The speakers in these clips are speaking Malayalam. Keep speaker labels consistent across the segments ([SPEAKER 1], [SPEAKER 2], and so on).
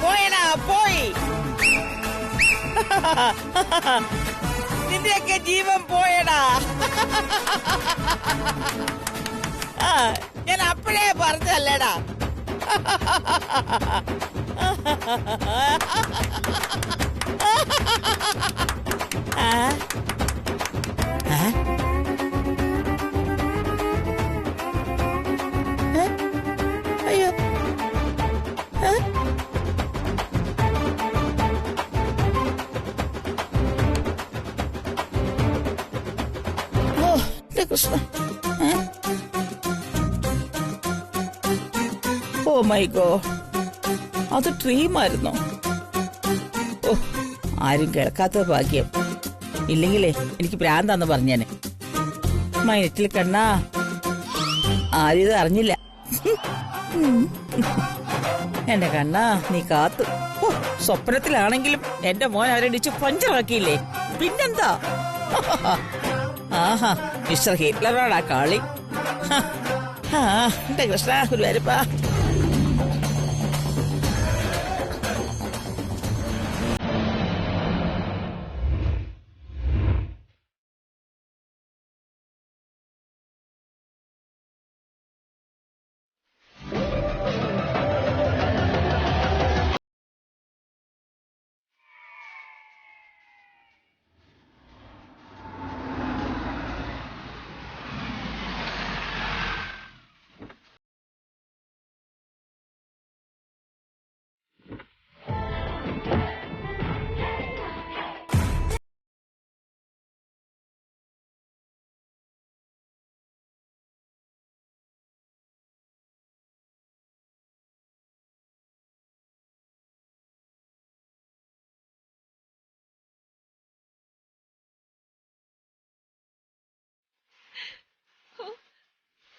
[SPEAKER 1] പോയടാ പോയി. നിന്റെയൊക്കെ ജീവൻ പോയടാ. ഞാൻ അപ്പഴേ പറഞ്ഞല്ലേടാ. അയ്യോ കൃഷ്ണ. ഓ മൈ ഗോഡ്, അത് ഡ്രീമായിരുന്നോ? ഓ, ആരും കേൾക്കാത്ത ഭാഗ്യം. ഇല്ലെങ്കിലേ എനിക്ക് ഭ്രാന്താന്ന് പറഞ്ഞേനെ. മൈനറ്റിൽ കണ്ണാ, ആരും ഇത് അറിഞ്ഞില്ല. എന്റെ കണ്ണാ, നീ കാത്തു. ഓ, സ്വപ്നത്തിലാണെങ്കിലും എന്റെ മോൻ അവരടിച്ച് പഞ്ചറാക്കിയില്ലേ. പിന്നെന്താ? ആഹാ, മിസ്റ്റർ ഹിറ്റ്ലറോടാ കളി. എന്റെ കൃഷ്ണ ഗുരുവായൂരപ്പാ.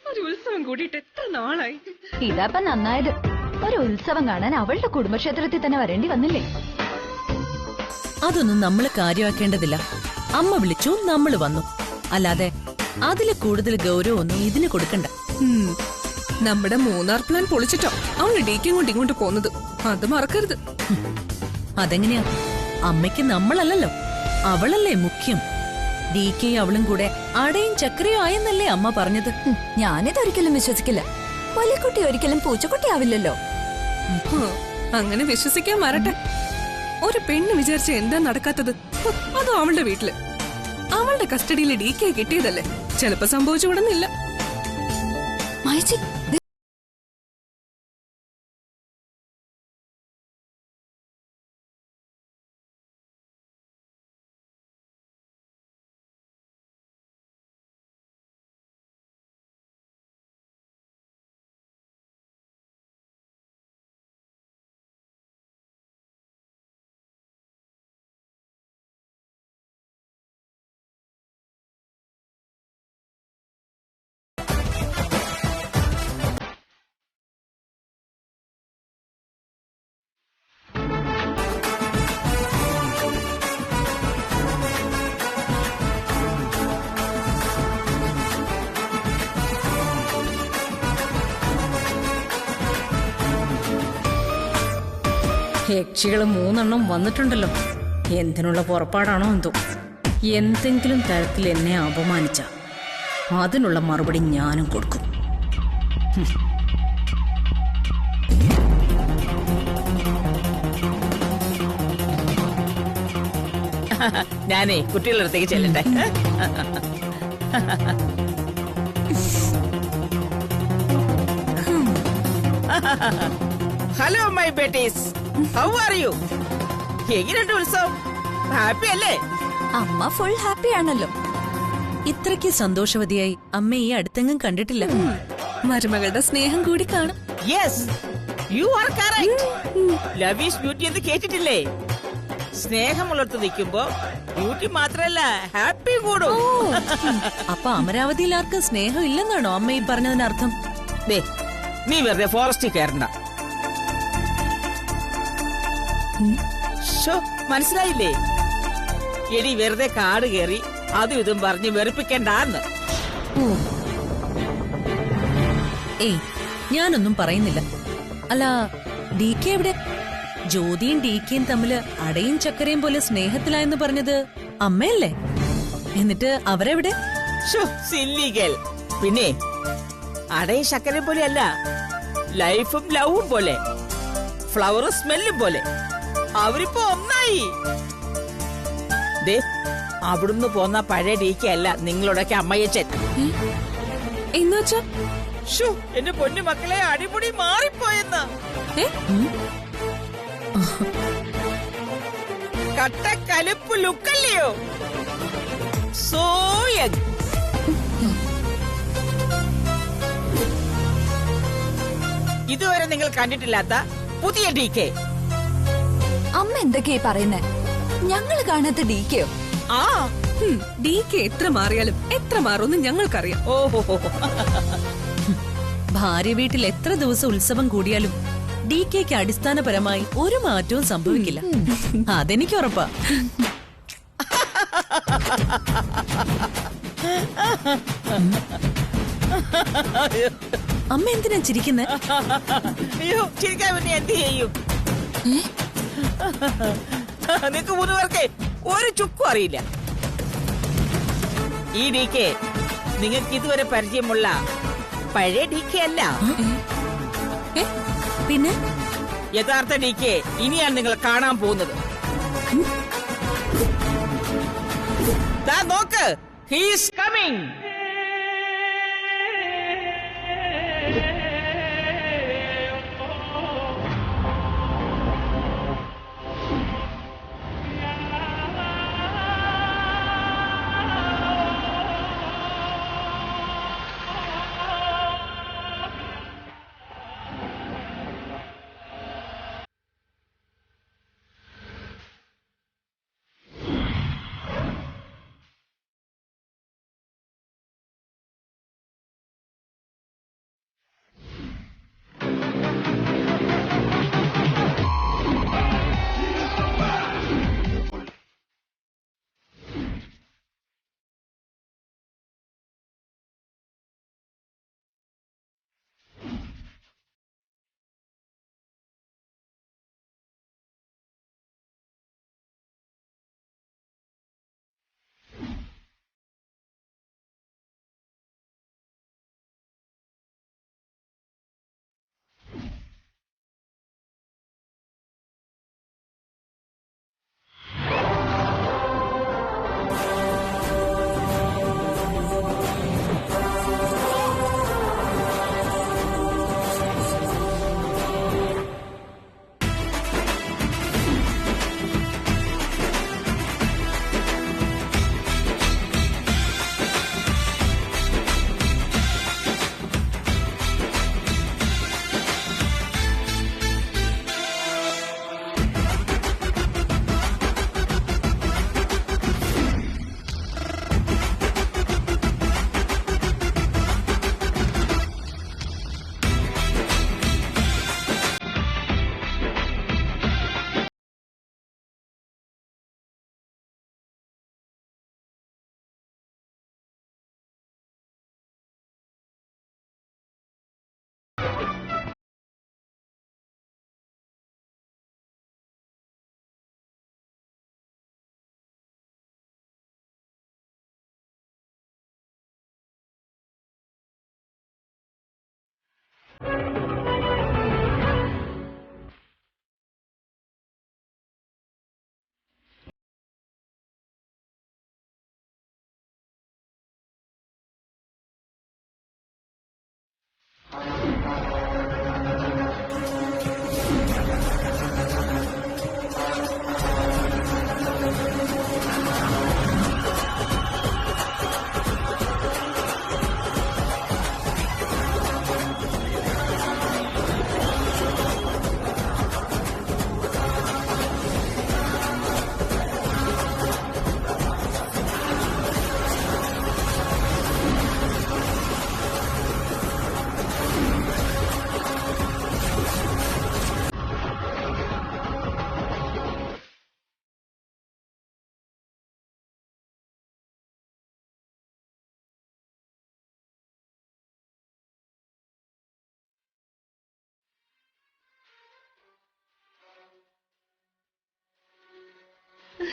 [SPEAKER 2] ഒരു ഉത്സവം കൂടിയിട്ട് എത്ര നാളായി.
[SPEAKER 3] ഇതാപ്പ നന്നായത്. ഒരു ഉത്സവം കാണാൻ അവളുടെ കുടുംബക്ഷേത്രത്തിൽ തന്നെ വരേണ്ടി വന്നില്ലേ?
[SPEAKER 4] അതൊന്നും നമ്മള് കാര്യമാക്കേണ്ടതില്ല. അമ്മ വിളിച്ചു, നമ്മള് വന്നു. അല്ലാതെ അതില് കൂടുതൽ ഗൗരവമൊന്നും ഇതിന് കൊടുക്കണ്ട.
[SPEAKER 2] നമ്മുടെ മൂന്നാർ പ്ലാൻ പൊളിച്ചിട്ടോ അവള് ഡീക്കും കൊണ്ട് ഇങ്ങോട്ട് പോന്നത്. അത് മറക്കരുത്.
[SPEAKER 4] അതെങ്ങനെയാ? അമ്മയ്ക്ക് നമ്മളല്ലല്ലോ, അവളല്ലേ മുഖ്യം. ഡീക്കെ അവളും കൂടെ അടയും ചക്രയും ആയെന്നല്ലേ അമ്മ പറഞ്ഞത്.
[SPEAKER 3] ഞാനിതൊരിക്കലും വിശ്വസിക്കില്ല. വലിക്കുട്ടി ഒരിക്കലും പൂച്ചക്കുട്ടി ആവില്ലല്ലോ.
[SPEAKER 2] അങ്ങനെ വിശ്വസിക്കാൻ വരട്ടെ. ഒരു പെണ്ണ് വിചാരിച്ച എന്താ നടക്കാത്തത്? അതും അവളുടെ വീട്ടില്. അവളുടെ കസ്റ്റഡിയിൽ ഡീക്കെ കിട്ടിയതല്ലേ. ചിലപ്പോ സംഭവിച്ചുകൂടുന്നില്ല.
[SPEAKER 4] യക്ഷികള് 3 വന്നിട്ടുണ്ടല്ലോ. എന്തിനുള്ള പുറപ്പാടാണോ എന്തോ. എന്തെങ്കിലും തരത്തിൽ എന്നെ അപമാനിച്ച അതിനുള്ള മറുപടി ഞാനും കൊടുക്കും.
[SPEAKER 1] ഞാനേ കുട്ടികളുടെ അടുത്തേക്ക് ചെല്ലട്ടെ. ഹലോ മൈ ബേട്ടീസ്, ഹൗ ആർ യു? എങ്ങനെയുണ്ട് ഉത്സവം? ഹാപ്പി അല്ലേ?
[SPEAKER 3] അമ്മ ഫുൾ ഹാപ്പി ആണല്ലോ.
[SPEAKER 4] ഇത്രയ്ക്ക് സന്തോഷവതിയായി അമ്മ ഈ അടുത്തെങ്ങും കണ്ടിട്ടില്ല.
[SPEAKER 2] മരുമകളുടെ സ്നേഹം കൂടി കാണും.
[SPEAKER 1] Yes, you are correct. Love is beauty എന്ന് കേട്ടിട്ടില്ലേ? സ്നേഹമുള്ളടത്ത് നിൽക്കുമ്പോ ബ്യൂട്ടി മാത്രല്ല ഹാപ്പി കൂടും.
[SPEAKER 4] അപ്പൊ അമരാവതിയിൽ ആർക്കും സ്നേഹം ഇല്ലെന്നാണോ അമ്മ ഈ പറഞ്ഞതിനർത്ഥം?
[SPEAKER 1] നീ വെറുതെ ഫോറസ്റ്റിൽ കയറണ്ട. ശോ, മനസ്സിലായില്ലേ? എടി വെറുതെ കാട് കയറി അതും ഇതും പറഞ്ഞ് വെറുപ്പിക്കണ്ടാന്ന്.
[SPEAKER 5] ഏയ്, ഞാനൊന്നും പറയുന്നില്ല. അല്ല, ഡി കെ എവിടെ? ജ്യോതിയും ഡി കെയും തമ്മില് അടയും ചക്കരയും പോലെ സ്നേഹത്തിലായെന്ന് പറഞ്ഞത് അമ്മയല്ലേ? എന്നിട്ട് അവരെവിടെ?
[SPEAKER 1] ശോ, സില്ലിഗൽ. പിന്നെ അടയും ശക്കരയും പോലെയല്ല, ലൈഫും ലവും പോലെ, ഫ്ലവറും സ്മെല്ലും പോലെ. അവരിപ്പോ ഒന്നായി. ദേ, അവിടുന്ന് പോന്ന പഴയ ഡീക്കല്ല നിങ്ങളോടൊക്കെ അമ്മയച്ചൻ.
[SPEAKER 2] എന്നുവെച്ചാ
[SPEAKER 1] ഷോ, എന്റെ പൊന്നു മക്കളെ, അടിപൊളി മാറിപ്പോയെന്ന്. കട്ട കലുപ്പ് ലുക്കല്ലയോ? സോയഗ് ഇതുവരെ നിങ്ങൾ കണ്ടിട്ടില്ലാത്ത പുതിയ ഡി കെ.
[SPEAKER 3] അമ്മ എന്തൊക്കെയാ പറയുന്നേ? ഞങ്ങള് കാണാത്ത ഡി കെയോ?
[SPEAKER 1] ആ,
[SPEAKER 2] ഡി കെ എത്ര മാറിയാലും എത്ര മാറുമെന്ന് ഞങ്ങൾക്കറിയാം.
[SPEAKER 1] ഓഹോ,
[SPEAKER 5] ഭാര്യ വീട്ടിൽ എത്ര ദിവസം ഉത്സവം കൂടിയാലും ഡി കെക്ക് അടിസ്ഥാനപരമായി ഒരു മാറ്റവും സംഭവിക്കില്ല. അതെനിക്ക് ഉറപ്പാ. അമ്മ എന്തിനാ ചിരിക്കുന്നേ?
[SPEAKER 1] അയ്യോ, ചിരിക്കാൻ വേണ്ടി എന്ത് ചെയ്യും? നിനക്ക് 3 പേർക്ക് ഒരു ചുക്കും അറിയില്ല. ഈ ഡി കെ നിങ്ങൾക്ക് ഇതുവരെ പരിചയമുള്ള പഴയ ഡി കെ അല്ല.
[SPEAKER 5] പിന്നെ
[SPEAKER 1] യഥാർത്ഥ ഡി കെ ഇനിയാണ് നിങ്ങൾ കാണാൻ പോകുന്നത്. ദാ നോക്ക്, ഹി ഈസ് കമ്മിങ്.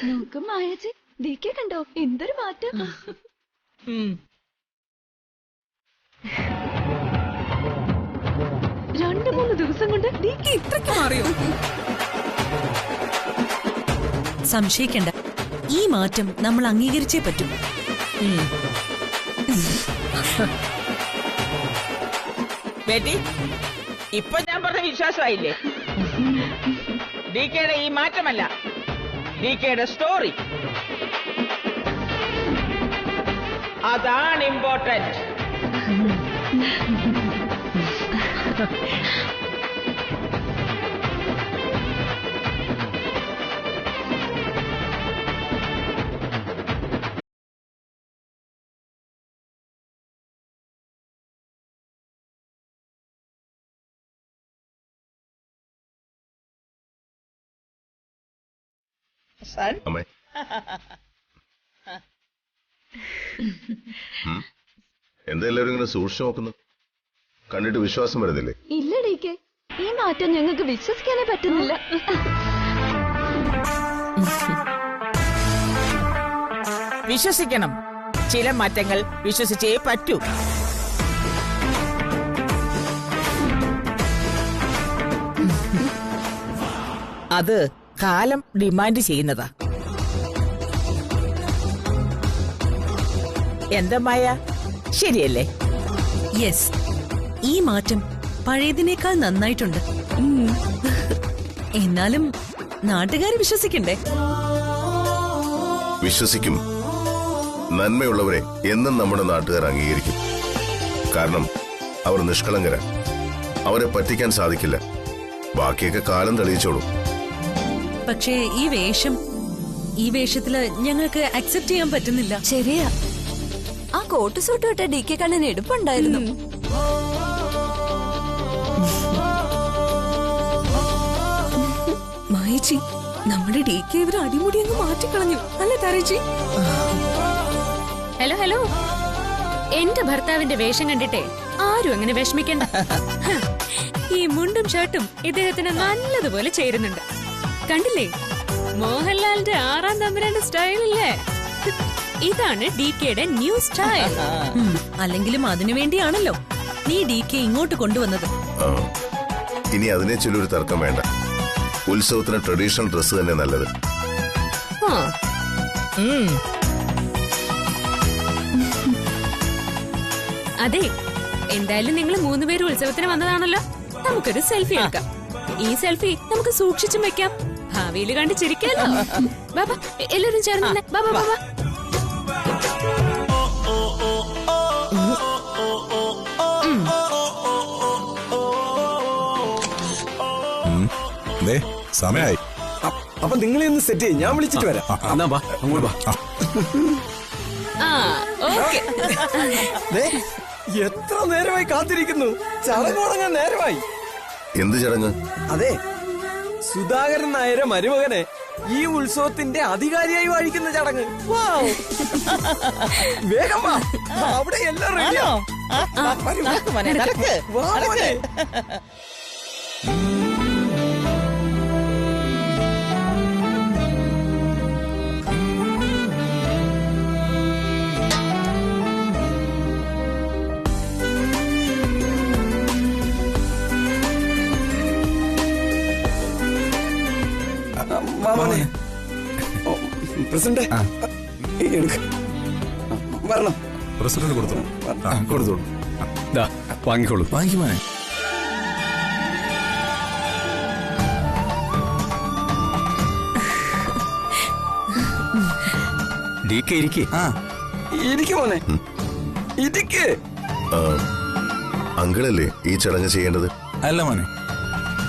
[SPEAKER 3] നോക്കും മായാജി, ഡി കെ കണ്ടോ എന്തൊരു മാറ്റം.
[SPEAKER 2] 2-3 ദിവസം കൊണ്ട് ഡി കെ ഇത്രയ്ക്ക് മാറിയോ?
[SPEAKER 5] സംശയിക്കണ്ട, ഈ മാറ്റം നമ്മൾ അംഗീകരിച്ചേ പറ്റൂ.
[SPEAKER 1] ബേട്ടി, ഇപ്പൊ ഞാൻ പറഞ്ഞ വിശ്വാസമായില്ലേ? ഡി കെയുടെ ഈ മാറ്റമല്ല, ഡി കെയുടെ സ്റ്റോറി, അതാണ് ഇമ്പോർട്ടന്റ്.
[SPEAKER 6] അമ്മേ, എന്താ എല്ലാവരും ഇങ്ങനെ സൂക്ഷിച്ചു നോക്കുന്നു? കണ്ടിട്ട് വിശ്വാസം വരുന്നില്ലേ?
[SPEAKER 3] ഇല്ല ഡി കെ, ഈ മാറ്റം ഞങ്ങൾക്ക് വിശ്വസിക്കാനേ പറ്റുന്നില്ല.
[SPEAKER 1] വിശ്വസിക്കണം, ചില മാറ്റങ്ങൾ വിശ്വസിച്ചേ പറ്റൂ. അത് കാലം ഡിമാൻഡ് ചെയ്യുന്നതാ. എന്താ മായ, ശരിയല്ലേ?
[SPEAKER 5] യെസ്, ഈ മാറ്റം പഴയതിനേക്കാൾ നന്നായിട്ടുണ്ട്. എന്നാലും നാട്ടുകാര് വിശ്വസിക്കണ്ടേ?
[SPEAKER 6] വിശ്വസിക്കും. നന്മയുള്ളവരെ എന്നും നമ്മുടെ നാട്ടുകാർ അംഗീകരിക്കും. കാരണം അവർ നിഷ്കളങ്കരാ. അവരെ പറ്റിക്കാൻ സാധിക്കില്ല. ബാക്കിയൊക്കെ കാലം തെളിയിച്ചോളൂ.
[SPEAKER 5] പക്ഷേ ഈ വേഷത്തില് ഞങ്ങൾക്ക് അക്സെപ്റ്റ് ചെയ്യാൻ പറ്റുന്നില്ല.
[SPEAKER 3] ശരിയാ, ആ കോട്ട് സൂട്ട് ഇട്ട ഡി കെ കണ്ണിന് എടുപ്പുണ്ടായിരുന്നു.
[SPEAKER 2] മായച്ചി, നമ്മുടെ ഡി കെ ഇവർ അടിമുടി അങ്ങ് മാറ്റിക്കളഞ്ഞു അല്ലേ താരേച്ചി?
[SPEAKER 7] ഹലോ ഹലോ, എന്റെ ഭർത്താവിന്റെ വേഷം കണ്ടിട്ടേ ആരും അങ്ങനെ വിഷമിക്കണ്ട. ഈ മുണ്ടും ഷർട്ടും ഇദ്ദേഹത്തിന് നല്ലതുപോലെ ചേരുന്നുണ്ട്. കണ്ടില്ലേ, മോഹൻലാലിന്റെ 6-ാം തമ്പുരാന്റെ സ്റ്റൈലില്ലേ? ഇതാണ് ഡി കെയുടെ ന്യൂ സ്റ്റൈൽ.
[SPEAKER 5] അല്ലെങ്കിലും അതിനു വേണ്ടിയാണല്ലോ നീ ഡി കെ ഇങ്ങോട്ട് കൊണ്ടുവന്നത്.
[SPEAKER 6] ഇനി അതിനെ ചൊല്ലൊരു തർക്കം വേണ്ട. ഉത്സവത്തിന് ട്രഡീഷണൽ ഡ്രസ് തന്നെ നല്ലത്.
[SPEAKER 7] അതെ, എന്തായാലും നിങ്ങൾ 3 പേര് ഉത്സവത്തിന് വന്നതാണല്ലോ, നമുക്കൊരു സെൽഫി എടുക്കാം. ഈ സെൽഫി നമുക്ക് സൂക്ഷിച്ചും വെക്കാം, ഭാവിയിൽ കണ്ട് ചിരിക്കാലോ. ബാബാ, എല്ലാരും ചേർന്ന് ബാബാ ബാബാ.
[SPEAKER 8] സമയായി.
[SPEAKER 9] അപ്പൊ നിങ്ങളെ ഒന്ന് സെറ്റ് ചെയ്യും, ഞാൻ വിളിച്ചിട്ട് വരാം. എന്നാ വാ, അങ്ങോട്ട് വാ. എത്ര നേരമായി കാത്തിരിക്കുന്നു, ചടങ്ങ് തുടങ്ങാൻ നേരമായി.
[SPEAKER 6] എന്ത് ചടങ്ങ്?
[SPEAKER 9] അതെ, സുധാകരൻ നായരെ മരുമകനെ ഈ ഉത്സവത്തിന്റെ അധികാരിയായി വാഴിക്കുന്ന ചടങ്ങ്. വേഗം വാ, അവിടെ എല്ലാം റെഡിയാ. പ്രസിഡന്റ് വരണം.
[SPEAKER 8] പ്രസിഡന്റ് കൊടുത്തോളൂ.
[SPEAKER 9] കൊടുത്തോളൂ, വാങ്ങിക്കോളൂ.
[SPEAKER 8] വാങ്ങിക്കുവാനേ
[SPEAKER 9] ഡി കെ ഇരിക്കേ. ഇരിക്കും മോനെ, ഇരിക്കേ.
[SPEAKER 6] അങ്കിളല്ലേ ഈ ചടങ്ങ് ചെയ്യേണ്ടത്?
[SPEAKER 8] അല്ല മോനെ,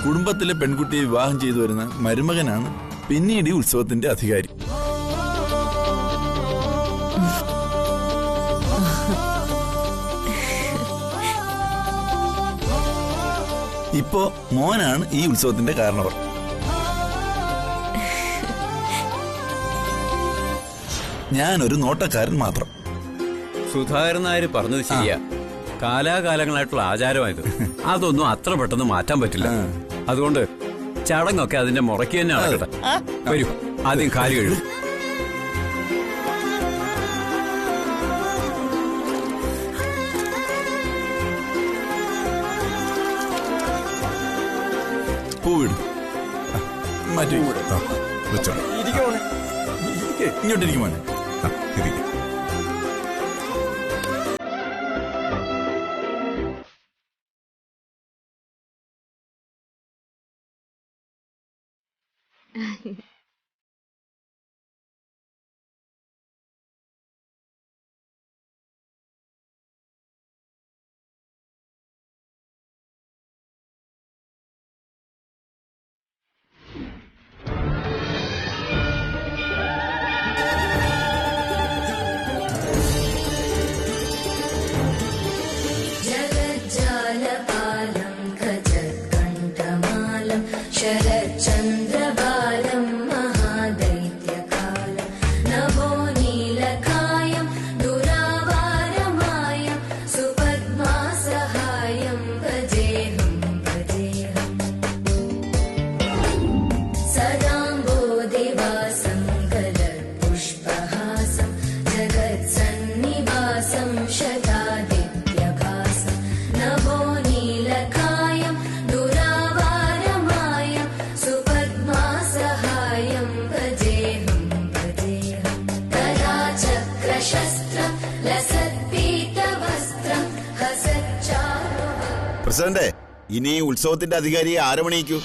[SPEAKER 8] കുടുംബത്തിലെ പെൺകുട്ടിയെ വിവാഹം ചെയ്തു വരുന്ന മരുമകനാണ് പിന്നീട് ഈ ഉത്സവത്തിന്റെ അധികാരി. ഇപ്പോ മോനാണ് ഈ ഉത്സവത്തിന്റെ കാരണവർ. ഞാനൊരു നോട്ടക്കാരൻ മാത്രം.
[SPEAKER 9] സുധാകരൻ നായർ പറഞ്ഞത് ശരിയാ, കാലാകാലങ്ങളായിട്ടുള്ള ആചാരമായത്. അതൊന്നും അത്ര പെട്ടെന്ന് മാറ്റാൻ പറ്റില്ല. അതുകൊണ്ട് ചടങ്ങൊക്കെ അതിന്റെ മുറയ്ക്ക് തന്നെ നടക്കട്ടെ. വരൂ, ആദ്യം കാല് കഴുകും.
[SPEAKER 8] പൂവിടും മാറ്റി
[SPEAKER 6] വെച്ചോളൂ.
[SPEAKER 8] ഇങ്ങോട്ടിരിക്കും മോനെ.
[SPEAKER 6] ഇരിക്ക്.
[SPEAKER 10] शरच्चन्द्रबालं महादैत्यकालं नभो नीलकायं दुरावारमायं सुपद्मासहायं भजेऽहं सदाम्बोदिवासं गलत्पुष्पहासं जगत्सन्निवासं शतादित्यभासं नभो नीलकायं
[SPEAKER 11] പ്രസിഡന്റ്, ഇനി ഉത്സവത്തിന്റെ അധികാരിയെ ആരമണിയിക്കൂ.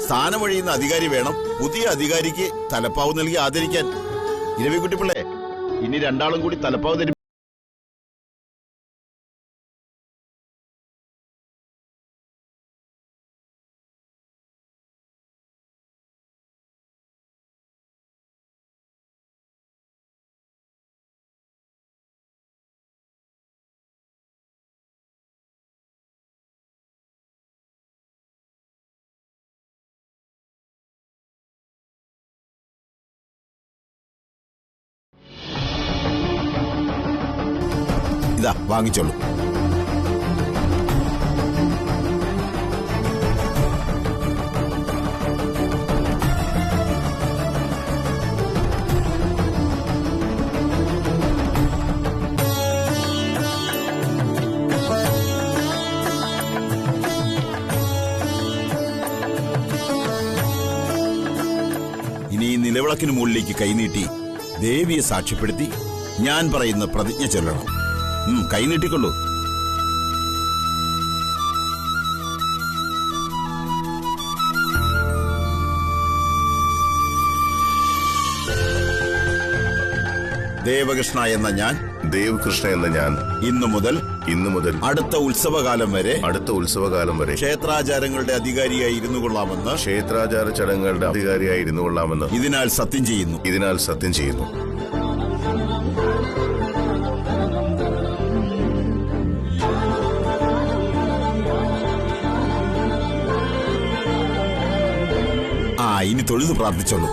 [SPEAKER 11] സ്ഥാനമൊഴിയുന്ന അധികാരി വേണം പുതിയ അധികാരിക്ക് തലപ്പാവ് നൽകി ആദരിക്കാൻ. ഇരവിക്കുട്ടിപ്പിള്ളേ, ഇനി രണ്ടാളും കൂടി തലപ്പാവ് തരും. ഇതാ വാങ്ങിച്ചോളൂ. ഇനി നിലവിളക്കിന് മുകളിലേക്ക് കൈനീട്ടി ദേവിയെ സാക്ഷ്യപ്പെടുത്തി ഞാൻ പറയുന്ന പ്രതിജ്ഞ ചൊല്ലണം. കൈനീട്ടിക്കൊള്ളൂ. ദേവകൃഷ്ണ എന്ന ഞാൻ,
[SPEAKER 6] ദേവകൃഷ്ണ എന്ന ഞാൻ
[SPEAKER 11] ഇന്നു മുതൽ അടുത്ത ഉത്സവകാലം വരെ ക്ഷേത്രാചാരങ്ങളുടെ അധികാരിയായി ഇരുന്നു കൊള്ളാമെന്ന്
[SPEAKER 6] ക്ഷേത്രാചാര ചടങ്ങുകളുടെ അധികാരിയായി ഇരുന്നു കൊള്ളാമെന്ന്
[SPEAKER 11] ഇതിനാൽ സത്യം ചെയ്യുന്നു. ഇനി തൊഴുതു പ്രാർത്ഥിച്ചോളൂ.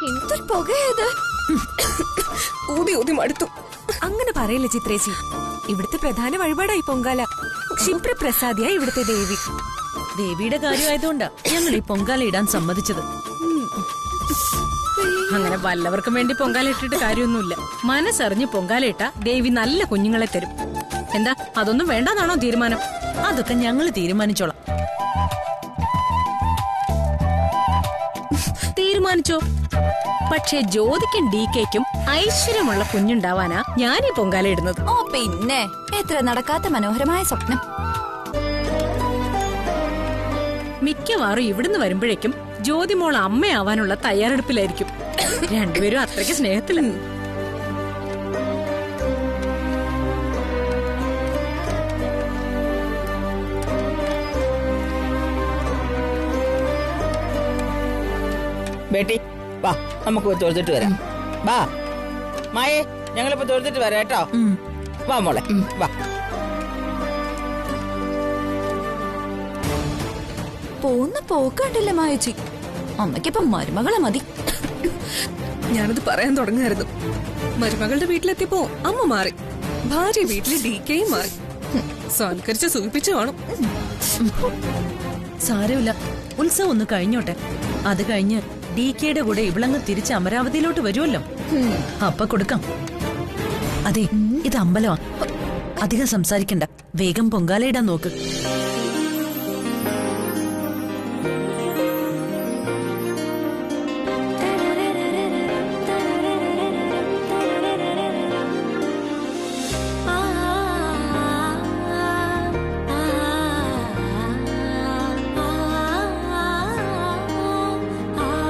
[SPEAKER 10] എന്തൊരു പുകയത്!
[SPEAKER 2] ഊതി ഊതി മടുത്തു.
[SPEAKER 10] അങ്ങനെ പറയില്ല ചിത്രേച്ചി. ഇവിടുത്തെ പ്രധാന വഴിപാടായി പൊങ്കാല. ക്ഷിപ്രപ്രസാദിയായി ഇവിടുത്തെ ദേവി.
[SPEAKER 5] ദേവിയുടെ കാര്യമായതുകൊണ്ടാ ഞങ്ങൾ ഈ പൊങ്കാല ഇടാൻ സമ്മതിച്ചത്.
[SPEAKER 4] അങ്ങനെ വല്ലവർക്കും വേണ്ടി പൊങ്കാലയിട്ടിട്ട് കാര്യമൊന്നുമില്ല. മനസ്സറിഞ്ഞ് പൊങ്കാലയിട്ട ദേവി നല്ല കുഞ്ഞുങ്ങളെ തരും. എന്താ അതൊന്നും വേണ്ടെന്നാണോ തീരുമാനം?
[SPEAKER 5] അതൊക്കെ ഞങ്ങൾ തീരുമാനിച്ചോളാം.
[SPEAKER 4] തീരുമാനിച്ചോ? പക്ഷേ ജ്യോതിക്കും DKയ്ക്കും ഐശ്വര്യമുള്ള കുഞ്ഞുണ്ടാവാനാ ഞാനീ പൊങ്കാല ഇടുന്നത്.
[SPEAKER 3] ഓ പിന്നെ എത്ര നടക്കാത്ത മനോഹരമായ സ്വപ്നം.
[SPEAKER 4] മിക്കവാറും ഇവിടുന്ന് വരുമ്പോഴേക്കും ജ്യോതിമോൾ അമ്മയാവാനുള്ള തയ്യാറെടുപ്പിലായിരിക്കും. രണ്ടുപേരും അത്രയ്ക്ക് സ്നേഹത്തിലാണ്.
[SPEAKER 1] ബേട്ടി വാ, നമുക്ക് പോയി തൊഴുതിട്ട് വരാം. വാ മായേ, ഞങ്ങളിപ്പോ തൊഴുതിട്ട് വരാം കേട്ടോ. വാ മോളെ, വാ.
[SPEAKER 3] പോന്ന പോക്കണ്ടില്ല മായച്ചി. അമ്മയ്ക്കിപ്പം മരുമകളെ മതി.
[SPEAKER 2] ഞാനത് പറയാൻ തുടങ്ങായിരുന്നു. മരുമകളുടെ വീട്ടിലെത്തിയപ്പോ അമ്മ മാറി, ഭാര്യ വീട്ടില് DKയും മാറി. സൽക്കരിച്ച് സൂചിപ്പിച്ചു കാണും.
[SPEAKER 5] സാരമില്ല, ഉത്സവം ഒന്ന് കഴിഞ്ഞോട്ടെ. അത് കഴിഞ്ഞ് DKയുടെ കൂടെ ഇവളങ്ങ് തിരിച്ച് അമരാവതിയിലോട്ട് വരുമല്ലോ. അപ്പ കൊടുക്കാം. അതെ, ഇത് അമ്പലമാ. അധികം സംസാരിക്കണ്ട, വേഗം പൊങ്കാലയിടാൻ നോക്ക്.